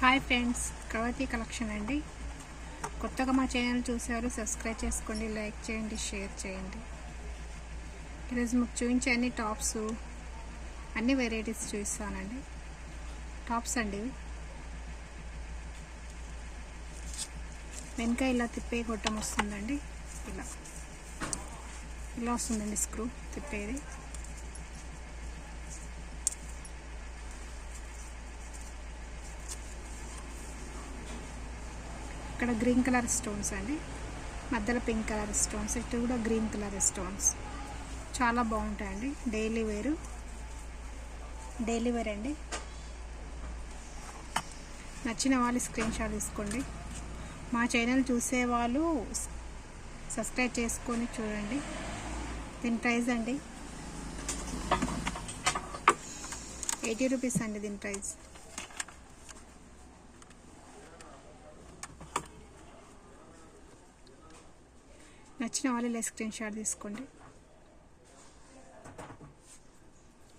Hi friends, కవతి collection అండి. కొత్తగా మా ఛానల్ చూసేవారు సబ్స్క్రైబ్ చేసుకోండి, లైక్ చేయండి, షేర్ చేయండి. ఈరోజు మీకు చూపించే అన్ని టాప్స్, అన్ని వెరైటీస్ చూపిస్తానండి. టాప్స్ అండి. వెనక ఇలా తిప్పే గొట్టం వస్తుందండి. ఇలా వస్తుందండి స్క్రూ తిప్పేది. ఇక్కడ గ్రీన్ కలర్ స్టోన్స్ అండి, మధ్యలో పింక్ కలర్ స్టోన్స్, ఇటు కూడా గ్రీన్ కలర్ స్టోన్స్. చాలా బాగుంటాయండి. డైలీ వేర్ అండి. నచ్చిన వాళ్ళు స్క్రీన్ షాట్ తీసుకోండి. మా ఛానల్ చూసే వాళ్ళు సబ్స్క్రైబ్ చేసుకొని చూడండి. దీని ప్రైస్ అండి 80 రూపీస్ అండి. దీని ప్రైస్ నచ్చిన వాళ్ళు ఇలా స్క్రీన్ షాట్ తీసుకోండి.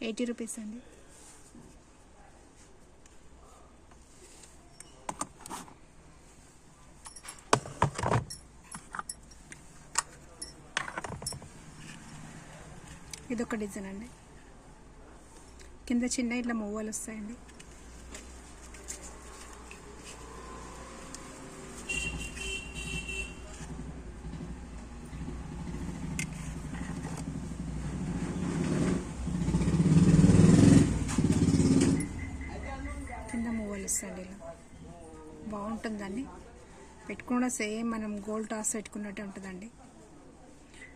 80 రూపీస్ అండి. ఇదొక డిజైన్ అండి. కింద చిన్న ఇట్లా మువ్వలు వస్తాయండి. కింద మువ్వలు వస్తాయండి. ఇలా బాగుంటుందండి. పెట్టుకుండా సేమ్ మనం గోల్డ్ టాస్ పెట్టుకున్నట్టే ఉంటుందండి.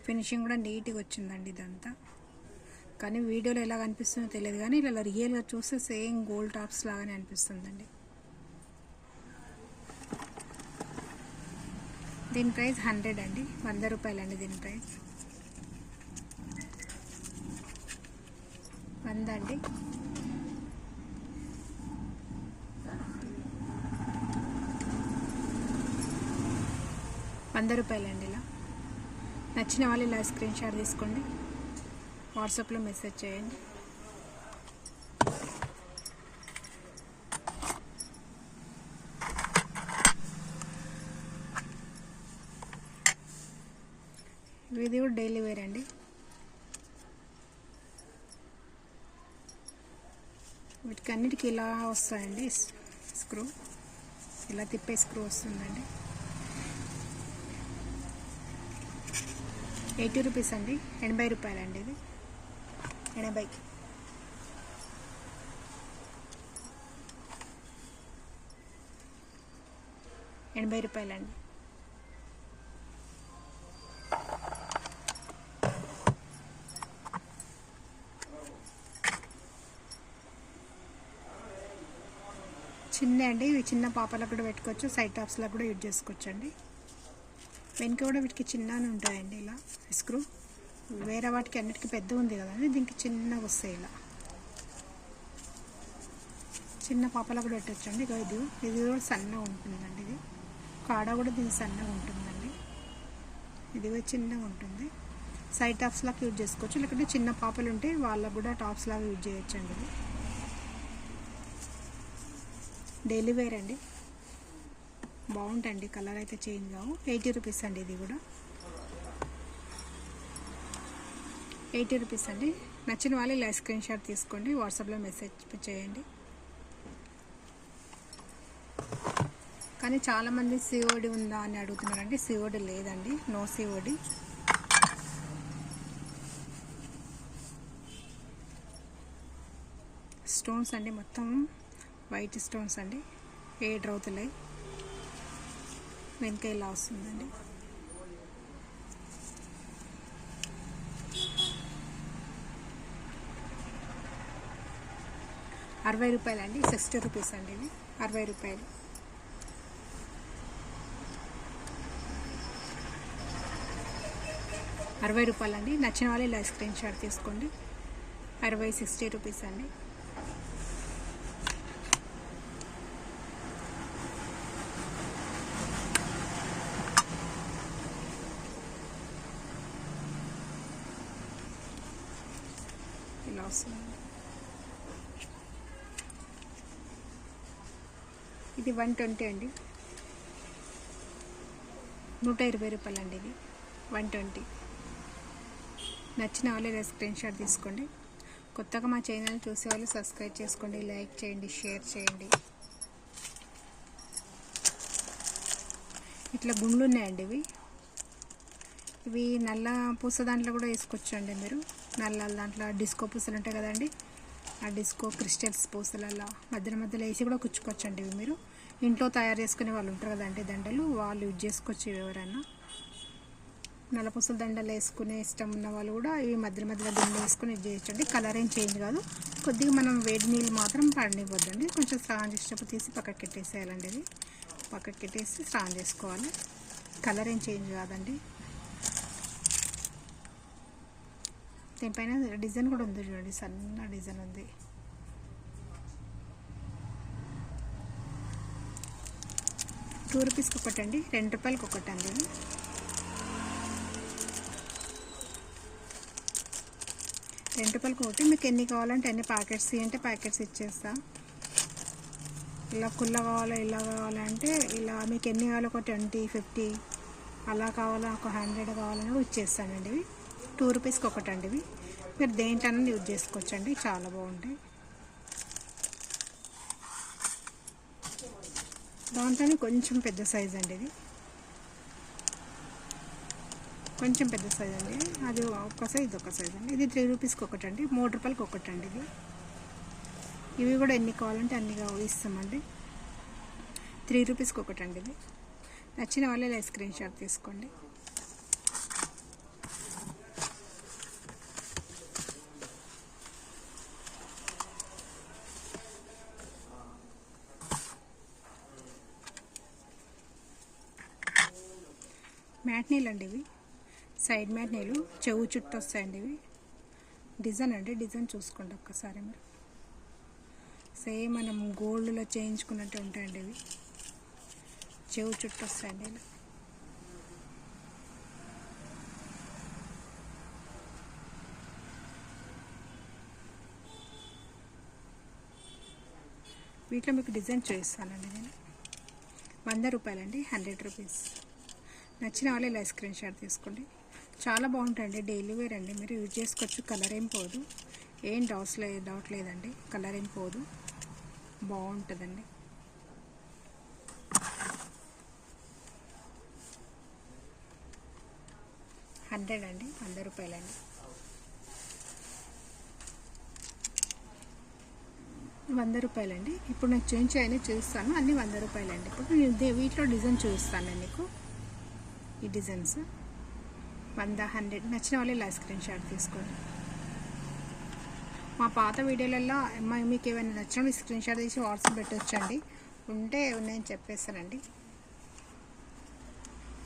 ఫినిషింగ్ కూడా నీట్గా వచ్చిందండి ఇదంతా. కానీ వీడియోలో ఎలా కనిపిస్తుందో తెలియదు, కానీ ఇలా రియల్గా చూస్తే సేమ్ గోల్డ్ టాప్స్ లాగానే అనిపిస్తుందండి. దీని ప్రైస్ 100 అండి. 100 రూపాయలు అండి. దీని ప్రైస్ 100 అండి. ₹100 ఇలా. నచ్చిన వాళ్ళు ఇలా స్క్రీన్ షాట్ తీసుకోండి, వాట్సాప్లో మెసేజ్ చేయండి. ఇది కూడా డైలీ వేర్ అండి. వీటికి అన్నిటికీ ఇలా వస్తాయండి స్క్రూ. ఇలా తిప్పే స్క్రూ వస్తుందండి. 80 రూపీస్ అండి. 80 రూపాయలు అండి. ఇది 80. రూపాయలు అండి. చిన్న అండి. ఇవి చిన్న పాపలకు కూడా పెట్టుకోవచ్చు, సైడ్ టాప్స్లకు కూడా యూజ్ చేసుకోవచ్చు అండి. వెనుక కూడా వీటికి చిన్నగానే ఉంటాయండి ఇలా స్క్రూ. వేరే వాటికి అన్నిటికీ పెద్ద ఉంది కదండి, దీనికి చిన్నగా వస్తాయి. ఇలా చిన్న పాపలకు కూడా పెట్టచ్చండి. ఇది కూడా సన్నగా ఉంటుందండి. ఇది కాడ కూడా దీనికి సన్నగా ఉంటుందండి. ఇది కూడా చిన్నగా ఉంటుంది. సైడ్ టాప్స్ లాగా యూజ్ చేసుకోవచ్చు, లేకుంటే చిన్న పాపలు ఉంటే వాళ్ళకు కూడా టాప్స్ లాగా యూజ్ చేయొచ్చండి. ఇది డైలీ వేర్ అండి. బాగుంటుంది. కలర్ అయితే చేంజ్ కావు. 80 రూపీస్ అండి. ఇది కూడా 80 రూపీస్ అండి. నచ్చిన వాళ్ళు ఇలా స్క్రీన్ షాట్ తీసుకోండి, వాట్సాప్లో మెసేజ్ చేయండి. కానీ చాలామంది సిఓడి ఉందా అని అడుగుతున్నారండి. సిఓడి లేదండి, నో సిఓడి. స్టోన్స్ అండి, మొత్తం వైట్ స్టోన్స్ అండి. ఏడు అవుతున్నాయి. వెనక ఇలా వస్తుందండి. ₹60 అండి. 60 రూపీస్ అండి. ఇది 60 రూపాయలు. ₹60 అండి. నచ్చిన వాళ్ళు ఇలా స్క్రీన్ షాట్ తీసుకోండి. 60 రూపీస్ అండి. ఇలా వస్తుంది. ఇది 120 అండి, 120 రూపాయలు అండి. ఇది 120. నచ్చిన వాళ్ళు స్క్రీన్ షాట్ తీసుకోండి. కొత్తగా మా ఛానల్ చూసే వాళ్ళు సబ్స్క్రైబ్ చేసుకోండి, లైక్ చేయండి, షేర్ చేయండి. ఇట్లా గుండ్లు ఉన్నాయండి ఇవి నల్ల పూస దాంట్లో కూడా వేసుకోవచ్చు అండి. మీరు నల్ల దాంట్లో డిస్కో పూసలు ఉంటాయి కదండి, ఆ డిస్కో క్రిస్టల్స్ పూసలలో మధ్యలో వేసి కూడా కుచ్చుకోవచ్చు అండి. ఇవి మీరు ఇంట్లో తయారు చేసుకునే వాళ్ళు ఉంటారు కదండి దండలు, వాళ్ళు యూజ్ చేసుకోవచ్చు. ఎవరైనా నల్ల పూసల దండలు వేసుకునే ఇష్టం ఉన్న వాళ్ళు కూడా ఇవి మధ్యలో దండ వేసుకుని యూజ్ చేయొచ్చండి. కలర్ ఏం చేంజ్ కాదు. కొద్దిగా మనం వేడి నీళ్ళు మాత్రం పడనివ్వద్దండి. కొంచెం స్నానం చేసేటప్పుడు తీసి పక్కకి పెట్టేసేయాలండి. ఇది పక్కకి పెట్టేసి స్నానం చేసుకోవాలి. కలర్ ఏం చేంజ్ కాదండి. దీనిపైన డిజైన్ కూడా ఉంది చూడండి, సన్న డిజైన్ ఉంది. ₹2 ఒకటి అండి, ₹2 ఒకటి అండి. ₹2 ఒకటి. మీకు ఎన్ని కావాలంటే ఎన్ని ప్యాకెట్స్ అంటే ప్యాకెట్స్ ఇచ్చేస్తా. ఇలా కుల్ల కావాలా ఇలా కావాలంటే ఇలా మీకు ఎన్ని కావాలో ఒక 20, 50 అలా కావాలా, ఒక 100 కావాలని కూడా ఇచ్చేస్తానండి. ఇవి ₹2 ఒకటి అండి. ఇవి మీరు దేంటన్నా యూజ్ చేసుకోవచ్చండి, చాలా బాగుంటాయి. దాంట్లోనే కొంచెం పెద్ద సైజ్ అండి. ఇది కొంచెం పెద్ద సైజ్ అండి. అది ఒక సైజ్, ఇది ఒక సైజ్ అండి. ఇది ₹3 ఒకటి అండి, ₹3 ఒకటి అండి. ఇది ఇవి కూడా ఎన్ని కావాలంటే అన్ని ఇస్తామండి. ₹3 ఒకటి అండి. ఇది నచ్చిన వాళ్ళు ఇలా స్క్రీన్ షాట్ తీసుకోండి. మ్యాట్ నీళ్ళు అండి. ఇవి సైడ్ మ్యాట్ నీళ్ళు, చెవు చుట్టూ వస్తాయండి. ఇవి డిజైన్ అండి. డిజైన్ చూసుకోండి ఒక్కసారి మీరు. సేమ్ మనం గోల్డ్లో చేయించుకున్నట్టు ఉంటాయండి. ఇవి చెవు చుట్టూ వస్తాయండి. ఇలా వీటిలో మీకు డిజైన్ చూపిస్తానండి నేను. ₹100 అండి, ₹100. నచ్చిన వాళ్ళు ఇలా స్క్రీన్ షాట్ తీసుకోండి. చాలా బాగుంటాయండి, డైలీ వేర్ అండి. మీరు యూజ్ చేసుకోవచ్చు. కలర్ ఏం పోదు, ఏం డౌట్ లేదండి. కలర్ ఏం పోదు, బాగుంటుందండి. ₹100 అండి, ₹100 అండి. ₹100 అండి. ఇప్పుడు నాకు చేంజ్ చేయని చూపిస్తాను. అన్నీ ₹100 అండి. ఇప్పుడు నేను వీటిలో డిజైన్ చూపిస్తాను మీకు. ఈ డిజైన్స్ 100, 100 నచ్చిన వాళ్ళు ఇలా స్క్రీన్ షాట్ తీసుకోండి. మా పాత వీడియోలలో మీకు ఏమైనా నచ్చినవి స్క్రీన్ షాట్ తీసి వాట్సాప్ పెట్టొచ్చండి. ఉంటే నేను చెప్పేస్తానండి.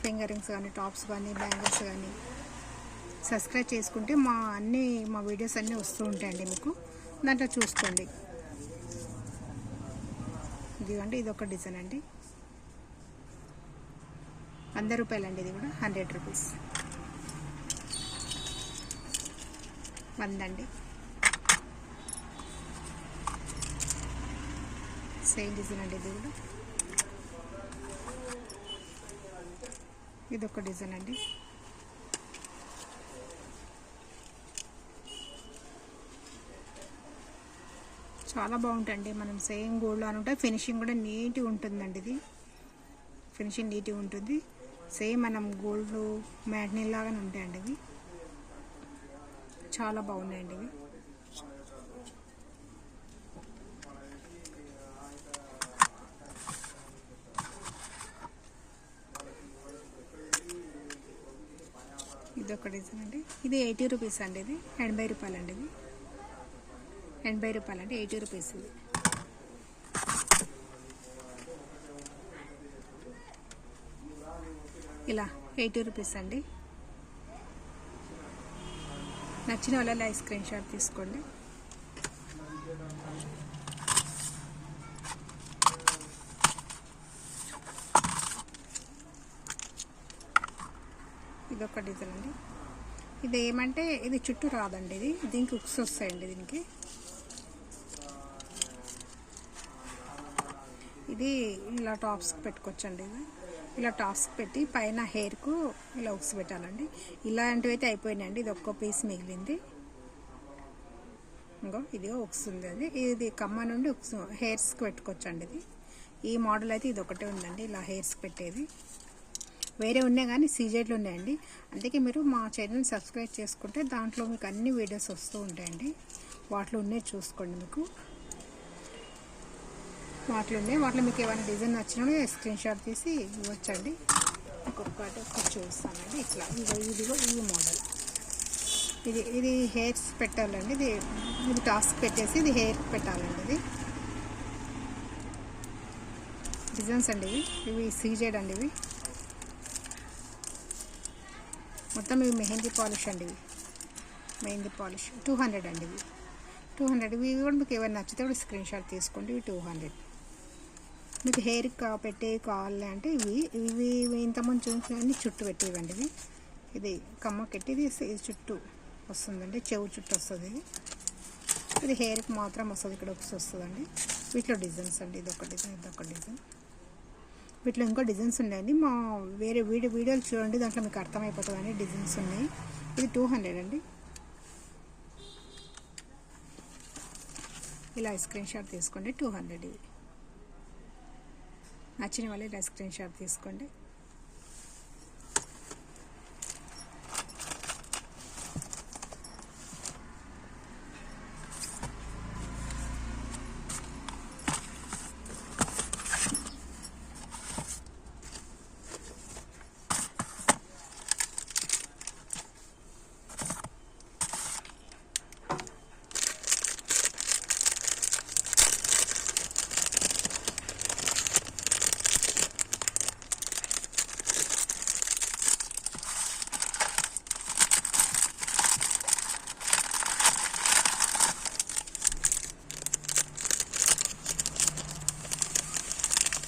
ఫింగర్ రింగ్స్ కానీ, టాప్స్ కానీ, బ్యాంగిల్స్ కానీ సబ్స్క్రైబ్ చేసుకుంటే మా వీడియోస్ అన్నీ వస్తూ ఉంటాయండి మీకు. దాంట్లో చూసుకోండి. ఇదిగోండి, ఇది ఒక డిజైన్ అండి. ₹100 అండి. ఇది కూడా ₹100. 100 అండి. సేమ్ డిజైన్ అండి. ఇది కూడా ఇది ఒక డిజైన్ అండి. చాలా బాగుంటుంది. మనం సేమ్ గోల్డ్ అని ఉంటాయి. ఫినిషింగ్ కూడా నీట్గా ఉంటుందండి. ఇది ఫినిషింగ్ నీట్గా ఉంటుంది. సేమ్ మనం గోల్డ్ మ్యాట్ నీల్ లాగానే ఉంటాయండి. ఇవి చాలా బాగున్నాయండి. ఇవి ఇదొక డిజైన్ అండి. ఇది ₹80 అండి. ఇది ₹80 అండి. ఇది ₹80 అండి, ₹80 ఇది. ఇలా ₹80 అండి. నచ్చిన వాళ్ళ స్క్రీన్ షాట్ తీసుకోండి. ఇదొక డిజైన్ అండి. ఇది ఏమంటే ఇది చుట్టూ రాదండి. ఇది దీనికి ఉక్స్ వస్తాయండి. దీనికి ఇది ఇలా టాప్స్కి పెట్టుకోవచ్చండి. ఇది ఇలా టాప్స్కి పెట్టి పైన హెయిర్కు ఇలా ఉక్స్ పెట్టాలండి. ఇలాంటివి అయితే అయిపోయినాయండి. ఇది ఒక్క పీస్ మిగిలింది. ఇంకో ఇది ఉక్స్ ఉంది. అది ఇది కమ్మ నుండి ఉక్స్ హెయిర్స్కి పెట్టుకోవచ్చండి. ఇది ఈ మోడల్ అయితే ఇది ఒకటే ఉందండి, ఇలా హెయిర్స్కి పెట్టేది. వేరే ఉన్నాయి కానీ సీజెడ్లు ఉన్నాయండి. అందుకే మీరు మా ఛానల్ని సబ్స్క్రైబ్ చేసుకుంటే దాంట్లో మీకు అన్ని వీడియోస్ వస్తూ ఉంటాయండి. వాటిలో ఉన్నాయి చూసుకోండి. మీకు వాటిలో మీకు ఏమైనా డిజైన్ నచ్చినా స్క్రీన్ షాట్ తీసి ఇవ్వచ్చండి. ఒక్కొక్కటి చూస్తానండి. ఇట్లా ఇదిగో ఈ మోడల్ ఇది హెయిర్స్ పెట్టాలండి. ఇది టాస్క్ పెట్టేసి ఇది హెయిర్ పెట్టాలండి. ఇది డిజైన్స్ అండి. ఇవి సీజెడ్ అండి. ఇవి మొత్తం ఇవి మెహందీ పాలిష్ అండి. ఇవి మెహందీ పాలిష్ 200 అండి. ఇవి 200. ఇవి కూడా మీకు ఏమైనా నచ్చితే కూడా స్క్రీన్ షాట్ తీసుకోండి. ఇవి 200. మీకు హెయిర్ పెట్టే కావాలి అంటే ఇవి ఇంతకుముందు చూసి చుట్టూ పెట్టేవండి. ఇది కమ్మకెట్టి ఇది చుట్టూ వస్తుందండి, చెవు చుట్టూ వస్తుంది. ఇది హెయిర్కి మాత్రం వస్తుంది, ఇక్కడ ఒకటి వస్తుందండి. వీటిలో డిజైన్స్ అండి. ఇదొక డిజైన్, ఇదొక డిజైన్. వీటిలో ఇంకో డిజైన్స్ ఉన్నాయండి. మా వేరే వీడియోలు చూడండి, దాంట్లో మీకు అర్థమైపోతుందండి. డిజైన్స్ ఉన్నాయి. ఇది 200 అండి. ఇలా స్క్రీన్ షాట్ తీసుకోండి. 200. ఇవి నచ్చిన వాళ్ళు ఇలా స్క్రీన్ షాట్ తీసుకోండి.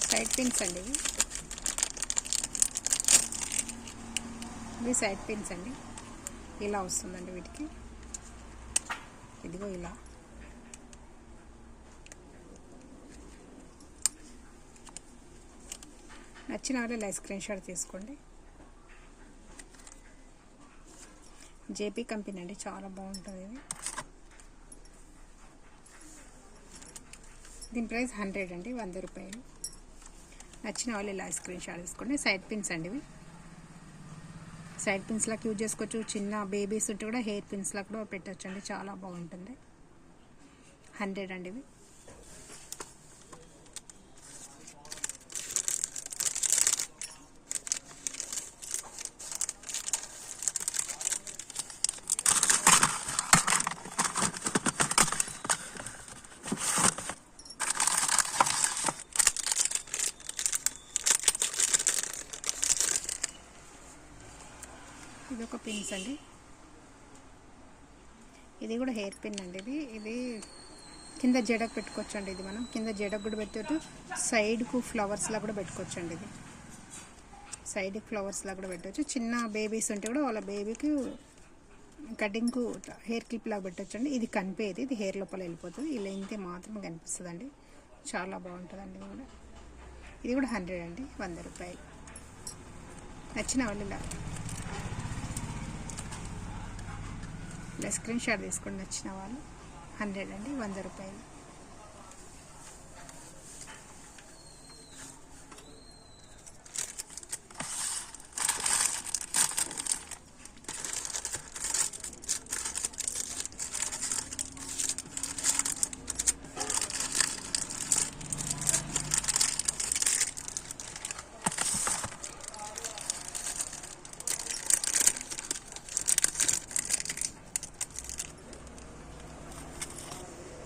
సైడ్ పిన్స్ అండి. ఇవి సైడ్ పిన్స్ అండి. ఇలా వస్తుందండి వీటికి. ఇదిగో ఇలా నచ్చిన వాళ్ళు ఇలా స్క్రీన్ షాట్ తీసుకోండి. జేపీ కంపెనీ అండి, చాలా బాగుంటుంది. ఇది దీని ప్రైస్ 100 అండి, 100 రూపాయలు. నచ్చిన వాళ్ళు ఇలా స్క్రీన్ షాట్ తీసుకోండి. సైడ్ పిన్స్ అండి. ఇవి సైడ్ పిన్స్ లాగా యూజ్ చేసుకోవచ్చు. చిన్న బేబీస్ ఉంటే కూడా హెయిర్ పిన్స్ లాగా కూడా పెట్టచ్చు అండి, చాలా బాగుంటుంది. 100 అండి. ఇవి ఇది ఒక పిన్స్ అండి. ఇది కూడా హెయిర్ పిన్ అండి. ఇది కింద జడకు పెట్టుకోవచ్చు అండి. ఇది మనం కింద జడకు కూడా పెట్టవచ్చు, సైడ్కు ఫ్లవర్స్లా కూడా పెట్టుకోవచ్చు అండి. ఇది సైడ్కి ఫ్లవర్స్లా కూడా పెట్టవచ్చు. చిన్న బేబీస్ ఉంటే కూడా వాళ్ళ బేబీకి కటింగ్కు హెయిర్ క్లిప్ లాగా పెట్టచ్చు అండి. ఇది కనిపేది, ఇది హెయిర్ లోపల వెళ్ళిపోతుంది. ఇలా ఇంతే మాత్రం కనిపిస్తుంది అండి, చాలా బాగుంటుందండి. ఇది కూడా 100 అండి, 100 రూపాయలు. నచ్చిన వాళ్ళు ఇలా స్క్రీన్ షాట్ తీసుకోండి. నచ్చిన వాళ్ళు 100 అండి, 100 రూపాయలు.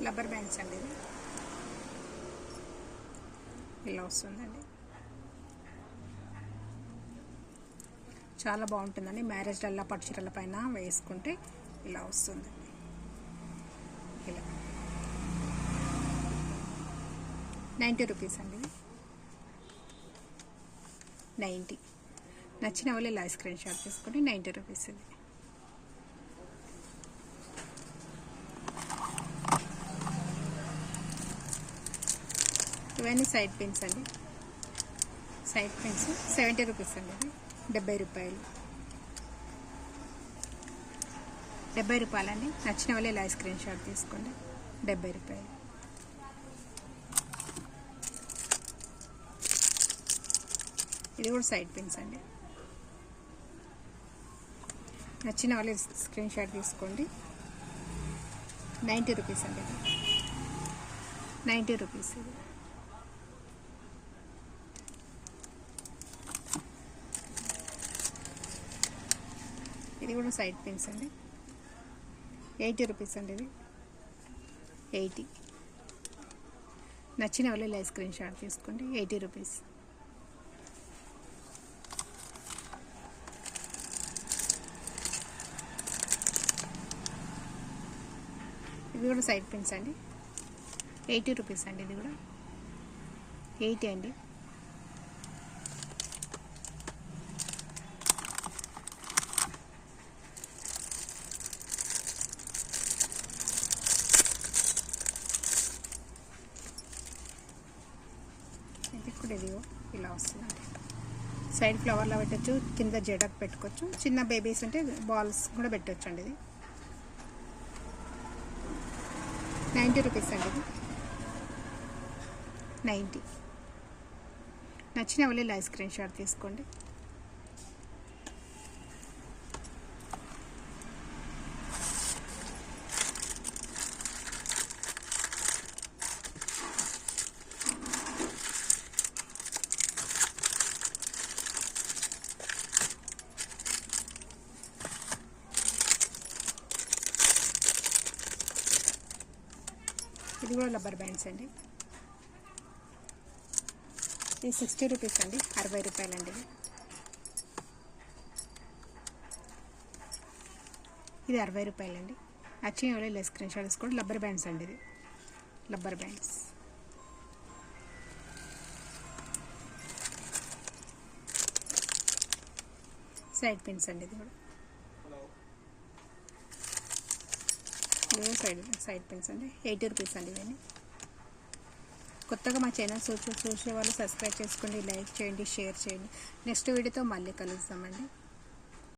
రబ్బర్ బ్యాండ్స్ అండి. ఇది ఇలా వస్తుందండి, చాలా బాగుంటుందండి. మ్యారేజ్లల్లో పట్టు చీరల పైన వేసుకుంటే ఇలా వస్తుందండి. ఇలా 90 రూపీస్ అండి. 90. నచ్చిన వాళ్ళు ఇలా స్క్రీన్ షాట్ తీసుకొని 90 రూపీస్. ఇది ఇవన్నీ సైడ్ పిన్స్ అండి. సైడ్ పిన్స్ 70 రూపీస్ అండి. ఇది 70 రూపాయలు. 70 రూపాయలండి. నచ్చిన వాళ్ళు ఇలా స్క్రీన్ షాట్ తీసుకోండి. 70 రూపాయలు. ఇది కూడా సైడ్ పిన్స్ అండి. నచ్చిన వాళ్ళు స్క్రీన్ షాట్ తీసుకోండి. 90 రూపీస్ అండి. ఇది 90 రూపీస్. ఇది కూడా సైడ్ పిన్స్ అండి. 80 రూపీస్ అండి. ఇది 80. నచ్చిన వాళ్ళు ఇలా స్క్రీన్ షాట్ తీసుకోండి. 80 రూపీస్. ఇది కూడా సైడ్ పిన్స్ అండి. 80 రూపీస్ అండి. ఇది కూడా 80 అండి. ఇది కూడా ఇదిగో ఇలా వస్తుందండి. సైడ్ ఫ్లవర్లా పెట్టచ్చు, కింద జడకు పెట్టుకోవచ్చు. చిన్న బేబీస్ ఉంటే బాల్స్ కూడా పెట్టచ్చు అండి. ఇది 90 రూపీస్ అండి. ఇది 90. నచ్చిన వాళ్ళు ఇలా స్క్రీన్ షాట్ తీసుకోండి. ఇది కూడా రబ్బర్ బ్యాండ్స్ అండి. ఇది 60 రూపీస్ అండి. 60 రూపాయలండి. ఇది 60 రూపాయలండి. నచ్చిన వాళ్ళు ఇలా స్క్రీన్ షాట్ తీసుకోండి. రబ్బర్ బ్యాండ్స్ అండి. ఇది రబ్బర్ బ్యాండ్స్. సైడ్ పిన్స్ అండి. ఇది కూడా సైడ్ పిన్స్ అండి. 80 రూపీస్ అండి. ఇవన్నీ కొత్తగా మా ఛానల్ చూసే వాళ్ళు సబ్స్క్రైబ్ చేసుకోండి, లైక్ చేయండి, షేర్ చేయండి. నెక్స్ట్ వీడియోతో మళ్ళీ కలుస్తామండి.